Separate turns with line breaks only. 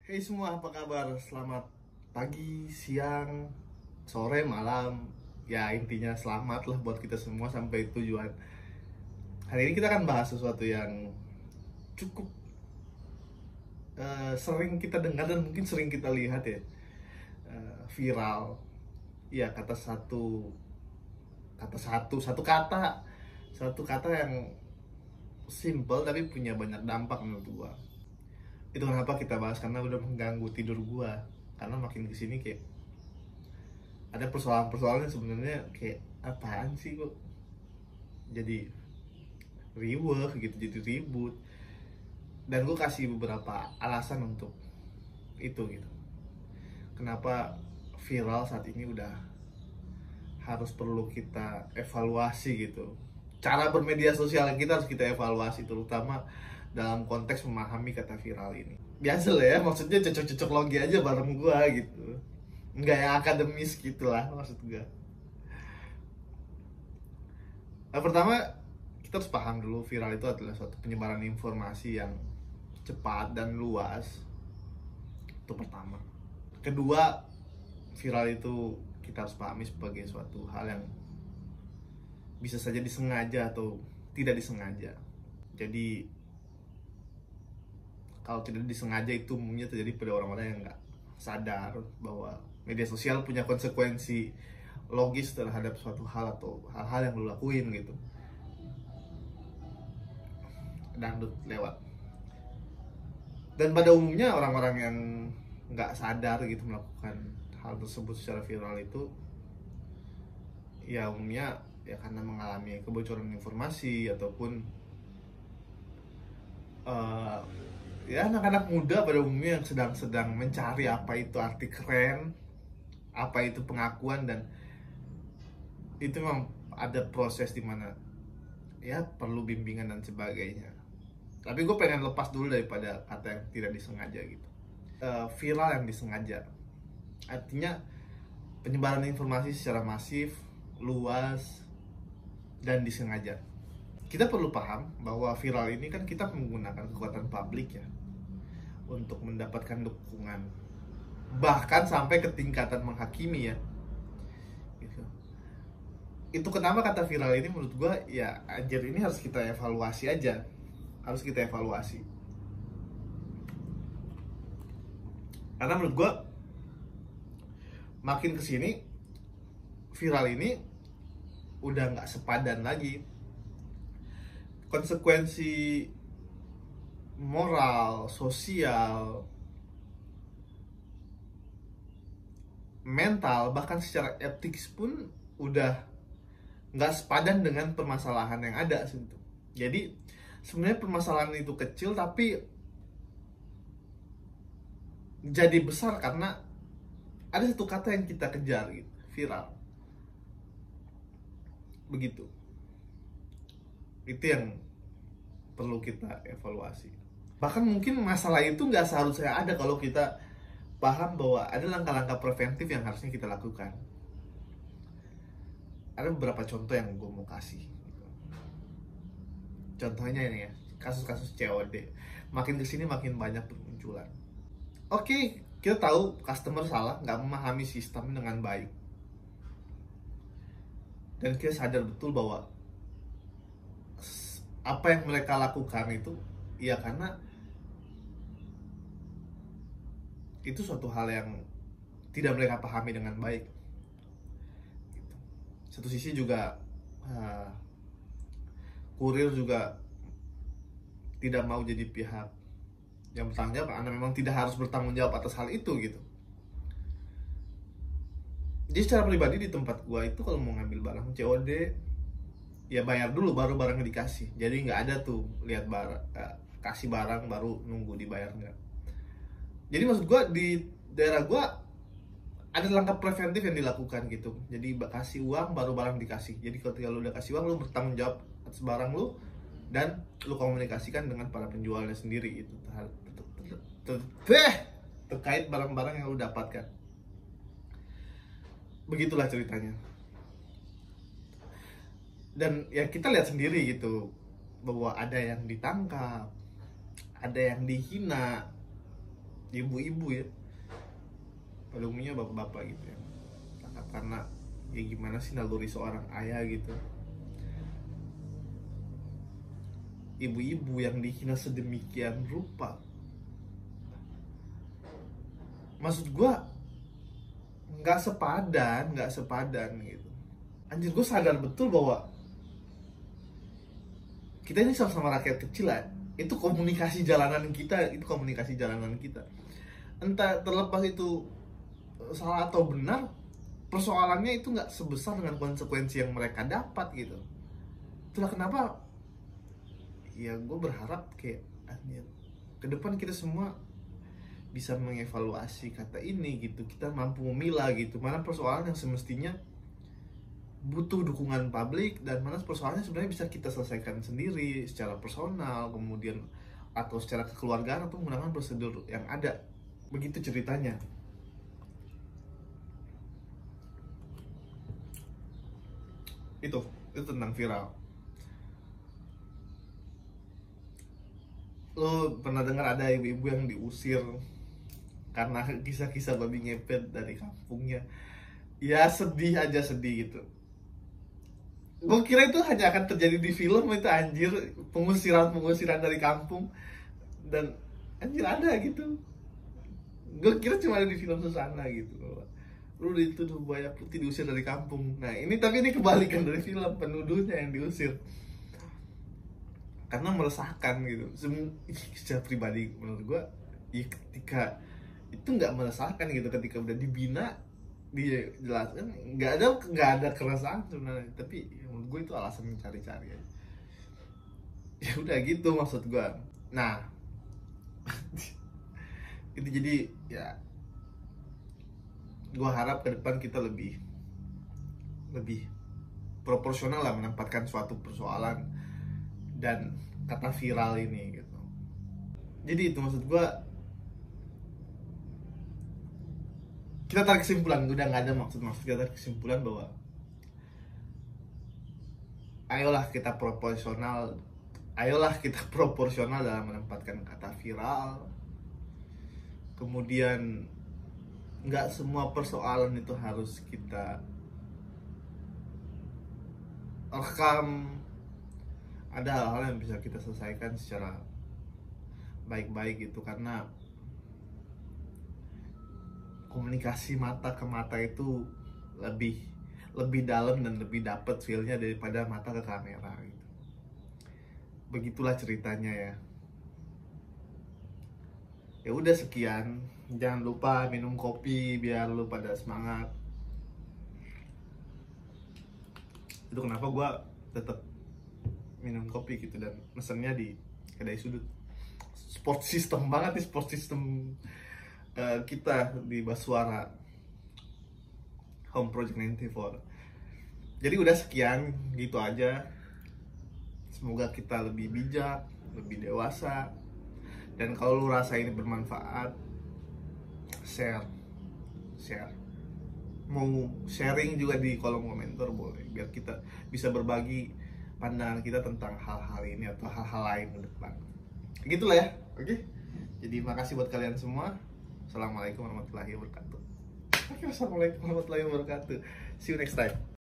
Hey semua, apa kabar? Selamat pagi, siang, sore, malam. Ya intinya selamat lah buat kita semua sampai tujuan. Hari ini kita akan bahas sesuatu yang cukup sering kita dengar dan mungkin sering kita lihat ya. Viral. Ya satu kata yang simple tapi punya banyak dampak menurut gua. Itu kenapa kita bahas, karena udah mengganggu tidur gua. Karena makin kesini kayak ada persoalan-persoalan yang sebenarnya kayak apaan sih kok jadi riweh gitu, jadi ribut. Dan gue kasih beberapa alasan untuk itu gitu, kenapa viral saat ini udah harus perlu kita evaluasi gitu. Cara bermedia sosial kita harus kita evaluasi, terutama dalam konteks memahami kata viral ini. Biasa lah ya, maksudnya cocok-cocok logi aja bareng gua gitu, nggak yang akademis gitulah maksud gua. Pertama, kita harus paham dulu viral itu adalah suatu penyebaran informasi yang cepat dan luas. Itu pertama. Kedua, viral itu kita harus pahami sebagai suatu hal yang bisa saja disengaja atau tidak disengaja. Jadi kalau tidak disengaja itu umumnya terjadi pada orang-orang yang nggak sadar bahwa media sosial punya konsekuensi logis terhadap suatu hal atau hal-hal yang lo lakuin gitu. Dangdut lewat. Dan pada umumnya orang-orang yang nggak sadar gitu melakukan hal tersebut secara viral itu ya umumnya ya karena mengalami kebocoran informasi ataupun ya anak-anak muda pada umumnya yang sedang mencari apa itu arti keren, apa itu pengakuan, dan itu memang ada proses dimana ya perlu bimbingan dan sebagainya. Tapi gue pengen lepas dulu daripada kata yang tidak disengaja gitu. Viral yang disengaja artinya penyebaran informasi secara masif, luas, dan disengaja. Kita perlu paham bahwa viral ini kan kita menggunakan kekuatan publik ya untuk mendapatkan dukungan, bahkan sampai ke tingkatan menghakimi ya gitu. Itu kenapa kata viral ini menurut gue ya anjir, ini harus kita evaluasi aja, harus kita evaluasi. Karena menurut gue makin kesini viral ini udah nggak sepadan lagi. Konsekuensi moral, sosial, mental, bahkan secara etik pun udah nggak sepadan dengan permasalahan yang ada gitu. Jadi sebenarnya permasalahan itu kecil tapi jadi besar karena ada satu kata yang kita kejar gitu, viral. Begitu. Itu yang perlu kita evaluasi. Bahkan mungkin masalah itu nggak seharusnya ada kalau kita paham bahwa ada langkah-langkah preventif yang harusnya kita lakukan. Ada beberapa contoh yang gue mau kasih. Contohnya ini ya, kasus-kasus COD. Makin kesini makin banyak bermunculan. Oke, kita tahu customer salah, nggak memahami sistem dengan baik. Dan kita sadar betul bahwa apa yang mereka lakukan itu ya karena itu suatu hal yang tidak mereka pahami dengan baik. Satu sisi juga kurir juga tidak mau jadi pihak yang bertanggung jawab, karena memang tidak harus bertanggung jawab atas hal itu gitu. Jadi secara pribadi di tempat gua itu kalau mau ngambil barang COD ya bayar dulu baru barangnya dikasih. Jadi nggak ada tuh lihat kasih barang baru nunggu dibayar, nggak. Jadi maksud gua di daerah gua ada langkah preventif yang dilakukan gitu. Jadi kasih uang baru barang dikasih. Jadi ketika lu udah kasih uang, lu bertanggung jawab atas barang lu dan lu komunikasikan dengan para penjualnya sendiri itu terkait barang-barang yang lu dapatkan. Begitulah ceritanya. Dan ya kita lihat sendiri gitu bahwa ada yang ditangkap, ada yang dihina, ibu-ibu ya, pada umumnya bapak-bapak gitu ya, karena ya gimana sih naluri seorang ayah gitu, ibu-ibu yang dihina sedemikian rupa. Maksud gue nggak sepadan gitu. Anjir, gue sadar betul bahwa kita ini sama-sama rakyat kecil lah. Itu komunikasi jalanan kita, entah terlepas itu salah atau benar, persoalannya itu nggak sebesar dengan konsekuensi yang mereka dapat gitu. Itulah kenapa ya gue berharap kayak anjir, ke depan kita semua bisa mengevaluasi kata ini gitu, kita mampu memilah gitu, mana persoalan yang semestinya butuh dukungan publik dan mana persoalannya sebenarnya bisa kita selesaikan sendiri secara personal, kemudian atau secara kekeluargaan atau menggunakan prosedur yang ada. Begitu ceritanya. Itu tentang viral. Lo pernah dengar ada ibu-ibu yang diusir karena kisah-kisah babi ngepet dari kampungnya? Ya sedih gitu. Gue kira itu hanya akan terjadi di film itu, anjir, pengusiran dari kampung, dan anjir ada gitu. Gue kira cuma ada di film Susana gitu, lu dituduh buaya putih diusir dari kampung. Nah ini kebalikan dari film, penuduhnya yang diusir karena meresahkan gitu. Secara pribadi menurut gue ya, ketika itu nggak meresahkan gitu, ketika udah dibina dia jelaskan nggak ada keresahan sebenarnya, tapi menurut gue itu alasan mencari-cari aja. Ya udah gitu maksud gue. Nah itu jadi ya gue harap ke depan kita lebih proporsional lah menempatkan suatu persoalan dan kata viral ini gitu. Jadi itu maksud gue, kita tarik kesimpulan, udah nggak ada maksud kita tarik kesimpulan bahwa ayolah kita proporsional dalam menempatkan kata viral. Kemudian nggak semua persoalan itu harus kita rekam. Ada hal-hal yang bisa kita selesaikan secara baik-baik gitu, karena komunikasi mata ke mata itu lebih dalam dan lebih dapet feel-nya daripada mata ke kamera gitu. Begitulah ceritanya ya. Ya udah sekian, jangan lupa minum kopi biar lu pada semangat. Itu kenapa gue tetap minum kopi gitu dan mesennya di kedai sudut. Sport system banget nih, sport system kita di Baswara Home Project 94. Jadi udah sekian gitu aja. Semoga kita lebih bijak, lebih dewasa, dan kalau lu rasa ini bermanfaat, share. Mau sharing juga di kolom komentar boleh, biar kita bisa berbagi pandangan kita tentang hal-hal ini atau hal-hal lain ke depan. Gitulah ya, oke? Jadi makasih buat kalian semua. Assalamualaikum warahmatullahi wabarakatuh. Assalamualaikum warahmatullahi wabarakatuh. See you next time.